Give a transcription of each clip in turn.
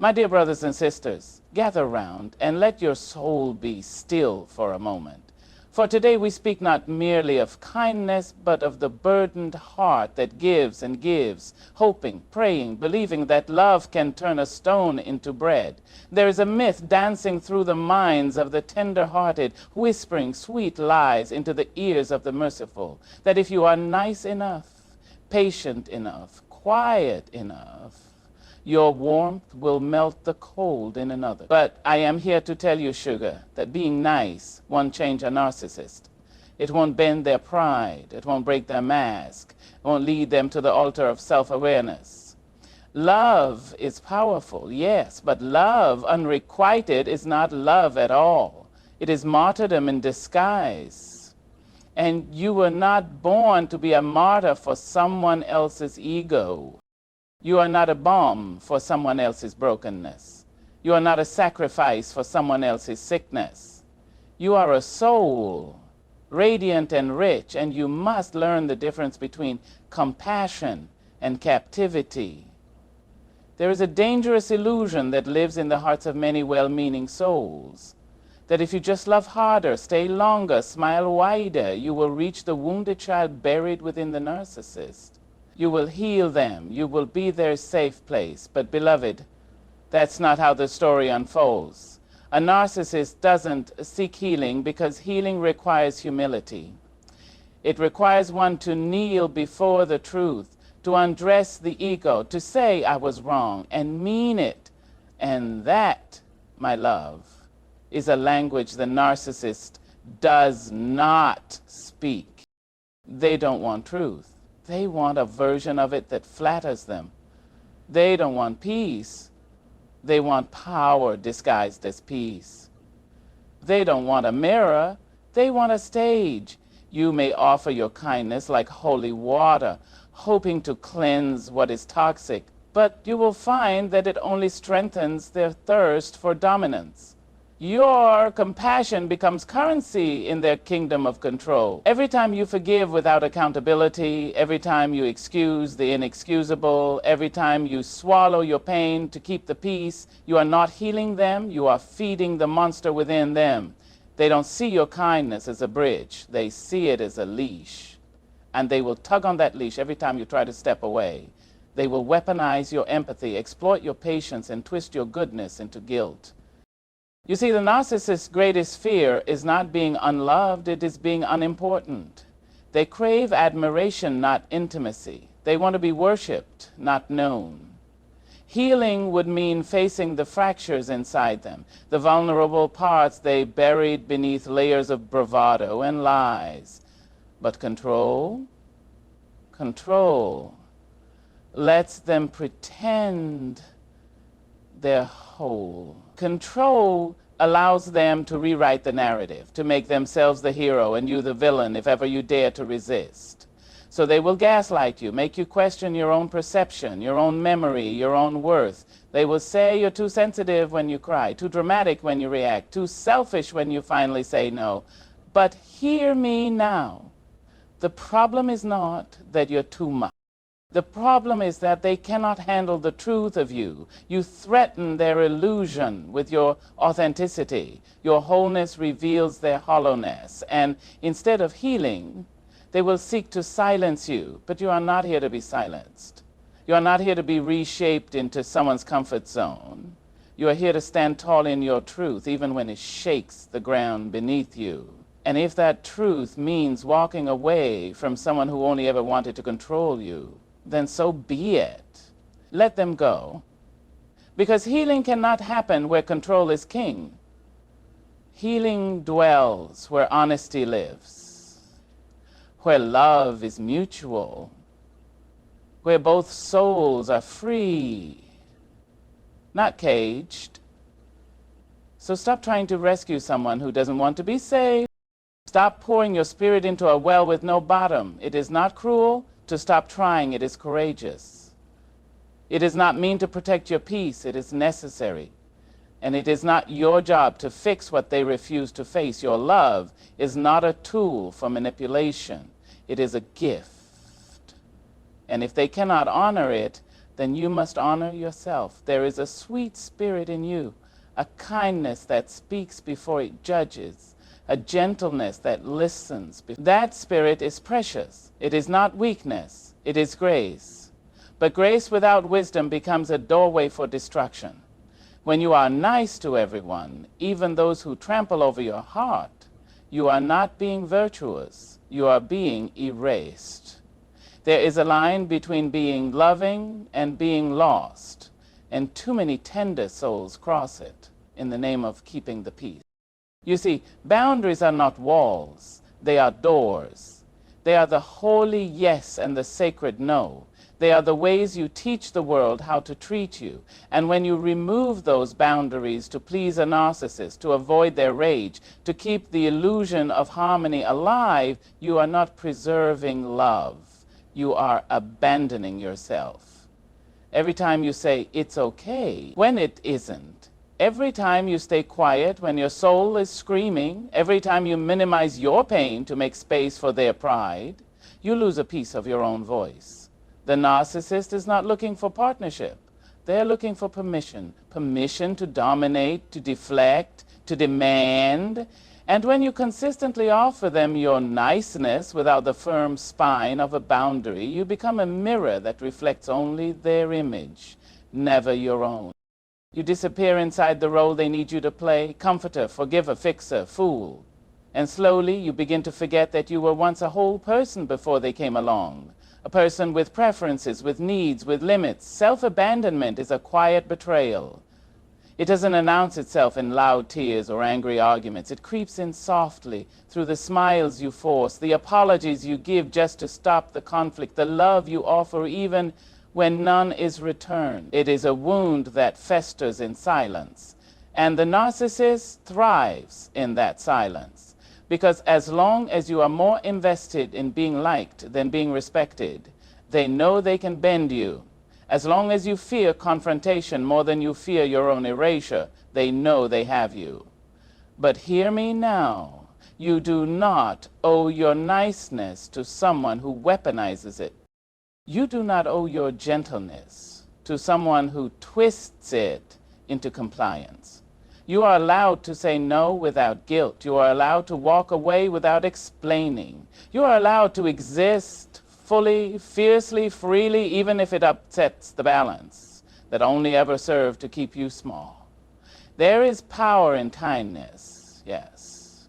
My dear brothers and sisters, gather round and let your soul be still for a moment. For today we speak not merely of kindness, but of the burdened heart that gives and gives, hoping, praying, believing that love can turn a stone into bread. There is a myth dancing through the minds of the tender-hearted, whispering sweet lies into the ears of the merciful, that if you are nice enough, patient enough, quiet enough, your warmth will melt the cold in another. But I am here to tell you, sugar, that being nice won't change a narcissist. It won't bend their pride. It won't break their mask. It won't lead them to the altar of self-awareness. Love is powerful, yes, but love unrequited is not love at all. It is martyrdom in disguise. And you were not born to be a martyr for someone else's ego. You are not a bomb for someone else's brokenness. You are not a sacrifice for someone else's sickness. You are a soul, radiant and rich, and you must learn the difference between compassion and captivity. There is a dangerous illusion that lives in the hearts of many well-meaning souls, that if you just love harder, stay longer, smile wider, you will reach the wounded child buried within the narcissist. You will heal them. You will be their safe place. But beloved, that's not how the story unfolds. A narcissist doesn't seek healing because healing requires humility. It requires one to kneel before the truth, to undress the ego, to say I was wrong and mean it. And that, my love, is a language the narcissist does not speak. They don't want truth. They want a version of it that flatters them. They don't want peace. They want power disguised as peace. They don't want a mirror. They want a stage. You may offer your kindness like holy water, hoping to cleanse what is toxic, but you will find that it only strengthens their thirst for dominance. Your compassion becomes currency in their kingdom of control. Every time you forgive without accountability, every time you excuse the inexcusable, every time you swallow your pain to keep the peace, you are not healing them, you are feeding the monster within them. They don't see your kindness as a bridge, they see it as a leash. And they will tug on that leash every time you try to step away. They will weaponize your empathy, exploit your patience, and twist your goodness into guilt. You see, the narcissist's greatest fear is not being unloved, it is being unimportant. They crave admiration, not intimacy. They want to be worshipped, not known. Healing would mean facing the fractures inside them, the vulnerable parts they buried beneath layers of bravado and lies. But control lets them pretend they're whole. Control allows them to rewrite the narrative, to make themselves the hero and you the villain if ever you dare to resist. So they will gaslight you, make you question your own perception, your own memory, your own worth. They will say you're too sensitive when you cry, too dramatic when you react, too selfish when you finally say no. But hear me now. The problem is not that you're too much. The problem is that they cannot handle the truth of you. You threaten their illusion with your authenticity. Your wholeness reveals their hollowness. And instead of healing, they will seek to silence you. But you are not here to be silenced. You are not here to be reshaped into someone's comfort zone. You are here to stand tall in your truth, even when it shakes the ground beneath you. And if that truth means walking away from someone who only ever wanted to control you, then so be it. Let them go. Because healing cannot happen where control is king. Healing dwells where honesty lives, where love is mutual, where both souls are free, not caged. So stop trying to rescue someone who doesn't want to be saved. Stop pouring your spirit into a well with no bottom. It is not cruel to stop trying, it is courageous. It is not mean to protect your peace, it is necessary. And it is not your job to fix what they refuse to face. Your love is not a tool for manipulation, it is a gift. And if they cannot honor it, then you must honor yourself. There is a sweet spirit in you, a kindness that speaks before it judges, a gentleness that listens. That spirit is precious. It is not weakness, it is grace. But grace without wisdom becomes a doorway for destruction. When you are nice to everyone, even those who trample over your heart, you are not being virtuous, you are being erased. There is a line between being loving and being lost, and too many tender souls cross it in the name of keeping the peace. You see, boundaries are not walls, they are doors. They are the holy yes and the sacred no. They are the ways you teach the world how to treat you. And when you remove those boundaries to please a narcissist, to avoid their rage, to keep the illusion of harmony alive, you are not preserving love. You are abandoning yourself. Every time you say, it's okay, when it isn't. Every time you stay quiet when your soul is screaming, every time you minimize your pain to make space for their pride, you lose a piece of your own voice. The narcissist is not looking for partnership. They're looking for permission. Permission to dominate, to deflect, to demand. And when you consistently offer them your niceness without the firm spine of a boundary, you become a mirror that reflects only their image, never your own. You disappear inside the role they need you to play, comforter, forgiver, fixer, fool. And slowly you begin to forget that you were once a whole person before they came along. A person with preferences, with needs, with limits. Self-abandonment is a quiet betrayal. It doesn't announce itself in loud tears or angry arguments. It creeps in softly through the smiles you force, the apologies you give just to stop the conflict, the love you offer even when none is returned. It is a wound that festers in silence. And the narcissist thrives in that silence. Because as long as you are more invested in being liked than being respected, they know they can bend you. As long as you fear confrontation more than you fear your own erasure, they know they have you. But hear me now. You do not owe your niceness to someone who weaponizes it. You do not owe your gentleness to someone who twists it into compliance. You are allowed to say no without guilt. You are allowed to walk away without explaining. You are allowed to exist fully, fiercely, freely, even if it upsets the balance that only ever served to keep you small. There is power in kindness, yes.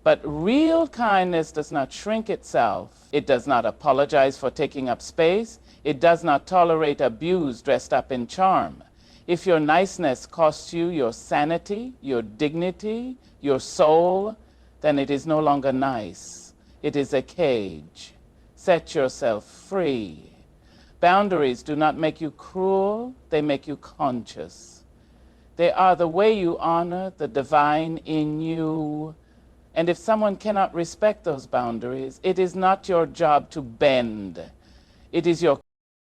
But real kindness does not shrink itself. It does not apologize for taking up space. It does not tolerate abuse dressed up in charm. If your niceness costs you your sanity, your dignity, your soul, then it is no longer nice. It is a cage. Set yourself free. Boundaries do not make you cruel, they make you conscious. They are the way you honor the divine in you. And if someone cannot respect those boundaries, it is not your job to bend. It is your.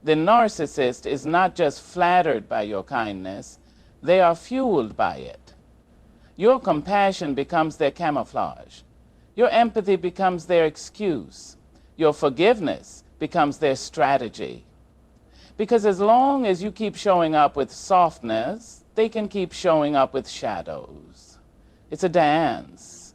The narcissist is not just flattered by your kindness, they are fueled by it. Your compassion becomes their camouflage. Your empathy becomes their excuse. Your forgiveness becomes their strategy. Because as long as you keep showing up with softness, they can keep showing up with shadows. It's a dance.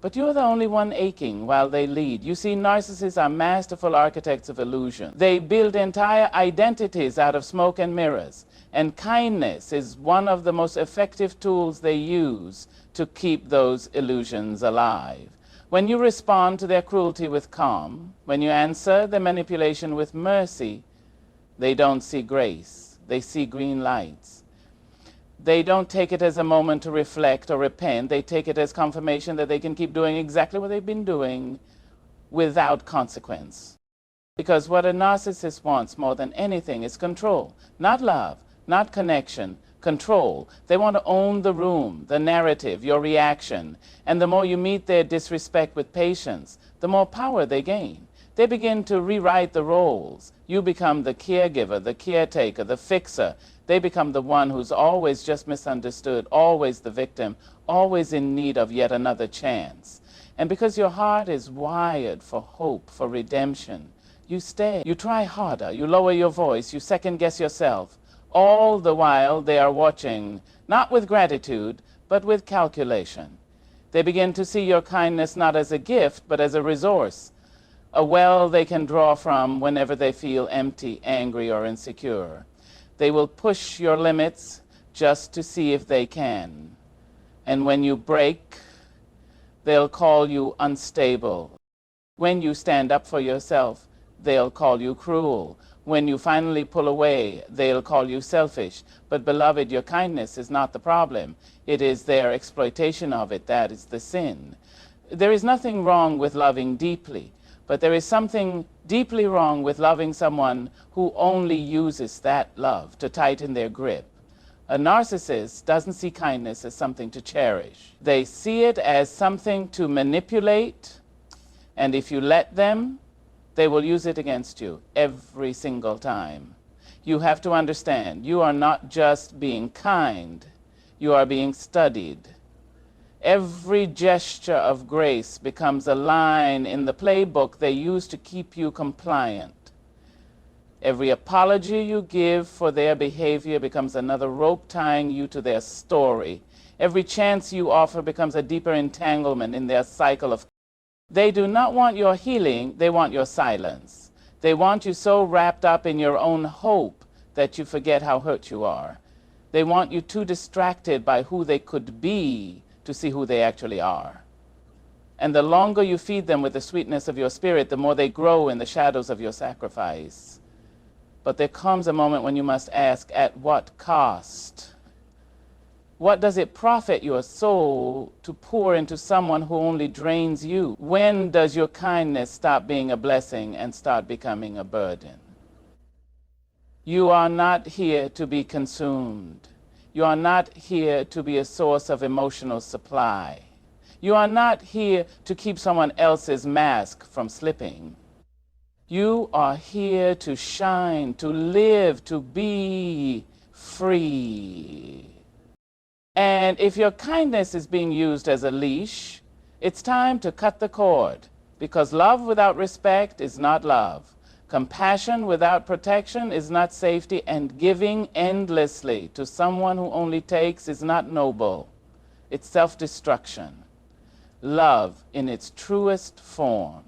But you're the only one aching while they lead. You see, narcissists are masterful architects of illusion. They build entire identities out of smoke and mirrors. And kindness is one of the most effective tools they use to keep those illusions alive. When you respond to their cruelty with calm, when you answer their manipulation with mercy, they don't see grace. They see green lights. They don't take it as a moment to reflect or repent. They take it as confirmation that they can keep doing exactly what they've been doing without consequence. Because what a narcissist wants more than anything is control, not love, not connection, control. They want to own the room, the narrative, your reaction. And the more you meet their disrespect with patience, the more power they gain. They begin to rewrite the roles. You become the caregiver, the caretaker, the fixer. They become the one who's always just misunderstood, always the victim, always in need of yet another chance. And because your heart is wired for hope, for redemption, You stay. You try harder. You lower your voice. You second guess yourself. All the while they are watching, not with gratitude, but with calculation. They begin to see your kindness not as a gift, but as a resource, a well they can draw from whenever they feel empty, angry, or insecure. They will push your limits just to see if they can. And when you break, they'll call you unstable. When you stand up for yourself, they'll call you cruel. When you finally pull away, they'll call you selfish. But beloved, your kindness is not the problem. It is their exploitation of it that is the sin. There is nothing wrong with loving deeply, but there is something deeply wrong with loving someone who only uses that love to tighten their grip. A narcissist doesn't see kindness as something to cherish. They see it as something to manipulate, and if you let them, they will use it against you every single time. You have to understand, you are not just being kind, you are being studied. Every gesture of grace becomes a line in the playbook they use to keep you compliant. Every apology you give for their behavior becomes another rope tying you to their story. Every chance you offer becomes a deeper entanglement in their cycle of. They do not want your healing, they want your silence. They want you so wrapped up in your own hope that you forget how hurt you are. They want you too distracted by who they could be to see who they actually are. And the longer you feed them with the sweetness of your spirit, the more they grow in the shadows of your sacrifice. But there comes a moment when you must ask, at what cost? What does it profit your soul to pour into someone who only drains you? When does your kindness stop being a blessing and start becoming a burden? You are not here to be consumed. You are not here to be a source of emotional supply. You are not here to keep someone else's mask from slipping. You are here to shine, to live, to be free. And if your kindness is being used as a leash, it's time to cut the cord, because love without respect is not love. Compassion without protection is not safety, and giving endlessly to someone who only takes is not noble. It's self-destruction. Love, in its truest form,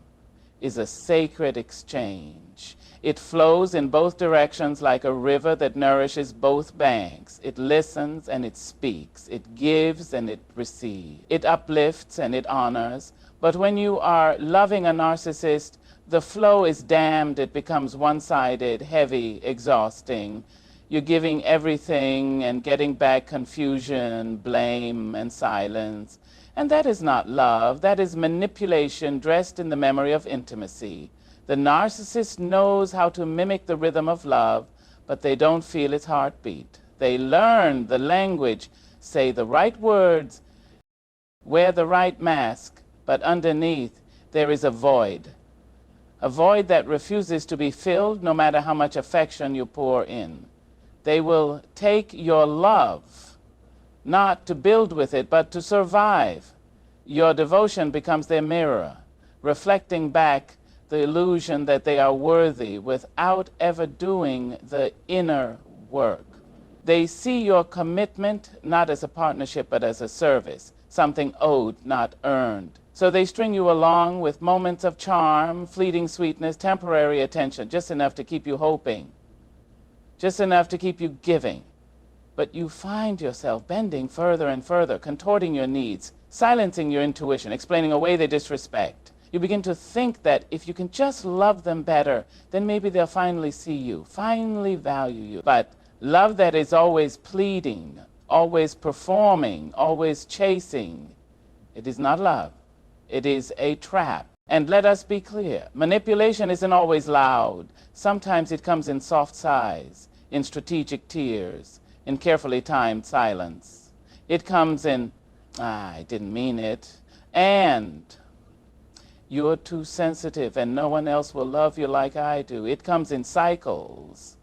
is a sacred exchange. It flows in both directions like a river that nourishes both banks. It listens and it speaks. It gives and it receives. It uplifts and it honors. But when you are loving a narcissist, the flow is dammed. It becomes one-sided, heavy, exhausting. You're giving everything and getting back confusion, blame, and silence. And that is not love. That is manipulation dressed in the memory of intimacy. The narcissist knows how to mimic the rhythm of love, but they don't feel its heartbeat. They learn the language, say the right words, wear the right mask, but underneath there is a void that refuses to be filled no matter how much affection you pour in. They will take your love, not to build with it, but to survive. Your devotion becomes their mirror, reflecting back the illusion that they are worthy without ever doing the inner work. They see your commitment not as a partnership but as a service, something owed, not earned. So they string you along with moments of charm, fleeting sweetness, temporary attention, just enough to keep you hoping, just enough to keep you giving. But you find yourself bending further and further, contorting your needs, silencing your intuition, explaining away their disrespect. You begin to think that if you can just love them better, then maybe they'll finally see you, finally value you. But love that is always pleading, always performing, always chasing, it is not love. It is a trap. And let us be clear, manipulation isn't always loud. Sometimes it comes in soft sighs, in strategic tears, in carefully timed silence. It comes in, I didn't mean it, and you're too sensitive and no one else will love you like I do. It comes in cycles,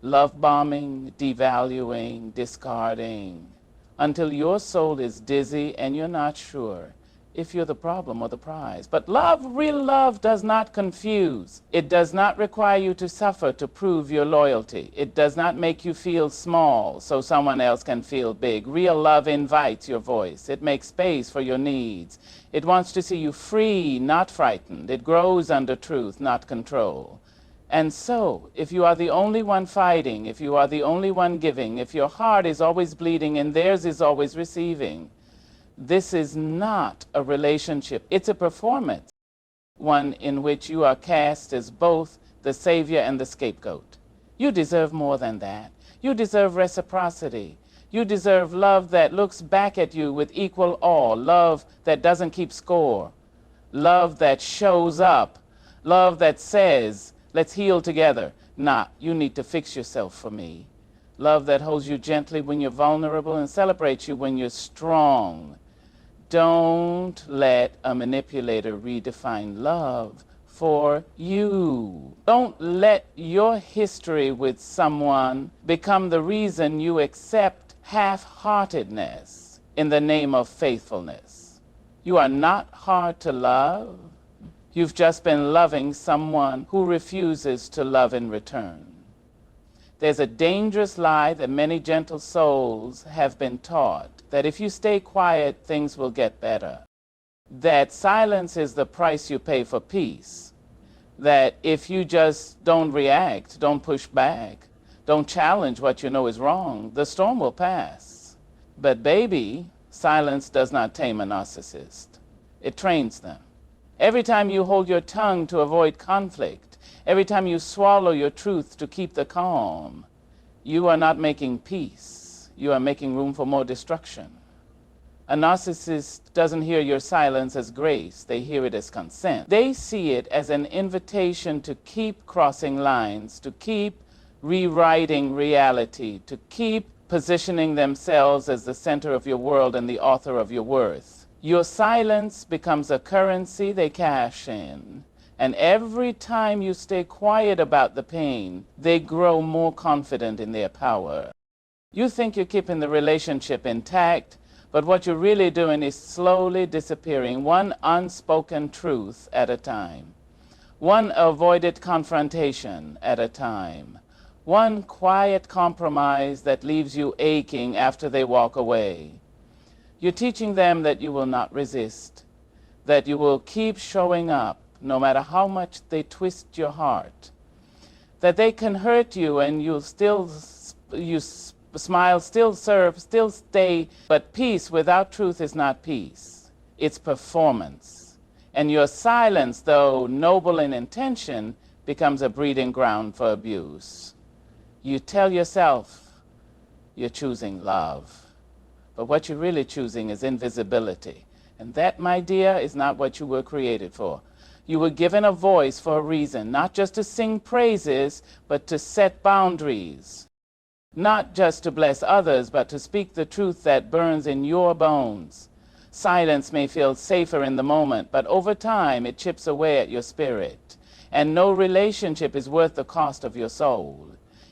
love bombing, devaluing, discarding, until your soul is dizzy and you're not sure if you're the problem or the prize. But love, real love, does not confuse. It does not require you to suffer to prove your loyalty. It does not make you feel small so someone else can feel big. Real love invites your voice. It makes space for your needs. It wants to see you free, not frightened. It grows under truth, not control. And so, if you are the only one fighting, if you are the only one giving, if your heart is always bleeding and theirs is always receiving, this is not a relationship. It's a performance, one in which you are cast as both the savior and the scapegoat. You deserve more than that. You deserve reciprocity. You deserve love that looks back at you with equal awe, love that doesn't keep score, love that shows up, love that says, let's heal together. Nah, you need to fix yourself for me. Love that holds you gently when you're vulnerable and celebrates you when you're strong. Don't let a manipulator redefine love for you. Don't let your history with someone become the reason you accept half-heartedness in the name of faithfulness. You are not hard to love. You've just been loving someone who refuses to love in return. There's a dangerous lie that many gentle souls have been taught, that if you stay quiet, things will get better. That silence is the price you pay for peace. That if you just don't react, don't push back, don't challenge what you know is wrong, the storm will pass. But baby, silence does not tame a narcissist. It trains them. Every time you hold your tongue to avoid conflict, every time you swallow your truth to keep the calm, you are not making peace. You are making room for more destruction. A narcissist doesn't hear your silence as grace. They hear it as consent. They see it as an invitation to keep crossing lines, to keep rewriting reality, to keep positioning themselves as the center of your world and the author of your worth. Your silence becomes a currency they cash in. And every time you stay quiet about the pain, they grow more confident in their power. You think you're keeping the relationship intact, but what you're really doing is slowly disappearing, one unspoken truth at a time, one avoided confrontation at a time, one quiet compromise that leaves you aching after they walk away. You're teaching them that you will not resist, that you will keep showing up no matter how much they twist your heart, that they can hurt you and you'll still smile, still serve, still stay. But peace without truth is not peace. It's performance. And your silence, though noble in intention, becomes a breeding ground for abuse. You tell yourself you're choosing love. But what you're really choosing is invisibility. And that, my dear, is not what you were created for. You were given a voice for a reason, not just to sing praises, but to set boundaries. Not just to bless others, but to speak the truth that burns in your bones. Silence may feel safer in the moment, but over time it chips away at your spirit. And no relationship is worth the cost of your soul.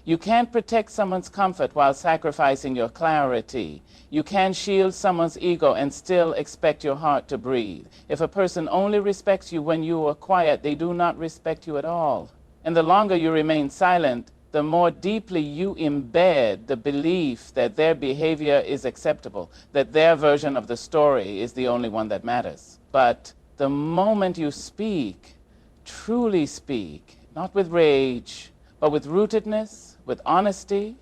You can't protect someone's comfort while sacrificing your clarity. You can't shield someone's ego and still expect your heart to breathe. If a person only respects you when you are quiet, they do not respect you at all. And the longer you remain silent, the more deeply you embed the belief that their behavior is acceptable, that their version of the story is the only one that matters. But the moment you speak, truly speak, not with rage, but with rootedness, with honesty,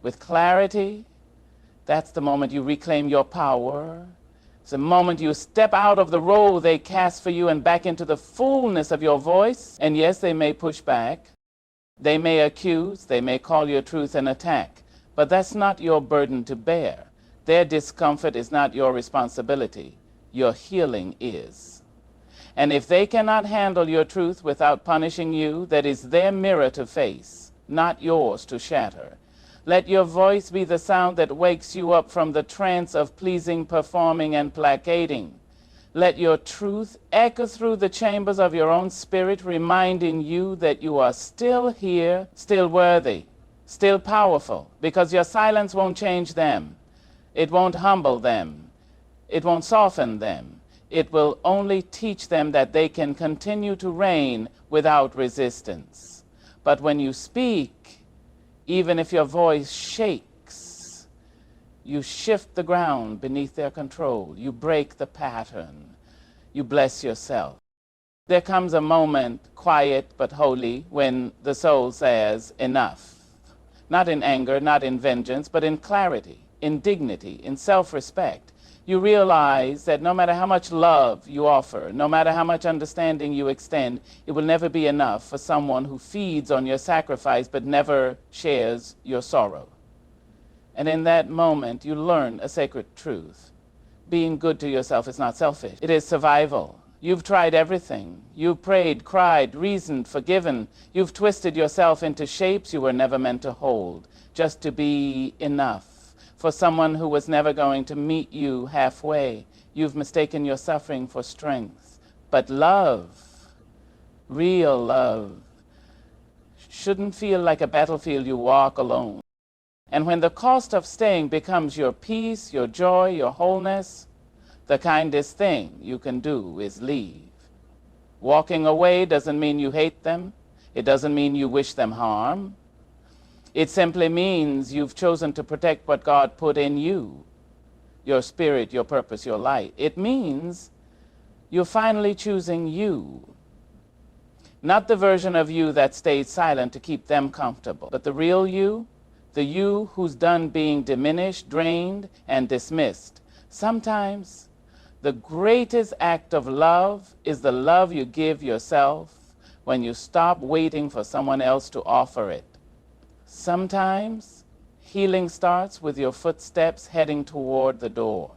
with clarity, that's the moment you reclaim your power. It's the moment you step out of the role they cast for you and back into the fullness of your voice. And yes, they may push back. They may accuse. They may call your truth an attack. But that's not your burden to bear. Their discomfort is not your responsibility. Your healing is. And if they cannot handle your truth without punishing you, that is their mirror to face, not yours to shatter. Let your voice be the sound that wakes you up from the trance of pleasing, performing, and placating. Let your truth echo through the chambers of your own spirit, reminding you that you are still here, still worthy, still powerful, because your silence won't change them. It won't humble them. It won't soften them. It will only teach them that they can continue to reign without resistance. But when you speak, even if your voice shakes, you shift the ground beneath their control. You break the pattern. You bless yourself. There comes a moment, quiet but holy, when the soul says, enough. Not in anger, not in vengeance, but in clarity, in dignity, in self-respect. You realize that no matter how much love you offer, no matter how much understanding you extend, it will never be enough for someone who feeds on your sacrifice but never shares your sorrow. And in that moment, you learn a sacred truth. Being good to yourself is not selfish. It is survival. You've tried everything. You've prayed, cried, reasoned, forgiven. You've twisted yourself into shapes you were never meant to hold, just to be enough. For someone who was never going to meet you halfway, you've mistaken your suffering for strength. But love, real love, shouldn't feel like a battlefield you walk alone. And when the cost of staying becomes your peace, your joy, your wholeness, the kindest thing you can do is leave. Walking away doesn't mean you hate them. It doesn't mean you wish them harm. It simply means you've chosen to protect what God put in you, your spirit, your purpose, your light. It means you're finally choosing you. Not the version of you that stayed silent to keep them comfortable, but the real you, the you who's done being diminished, drained, and dismissed. Sometimes the greatest act of love is the love you give yourself when you stop waiting for someone else to offer it. Sometimes healing starts with your footsteps heading toward the door.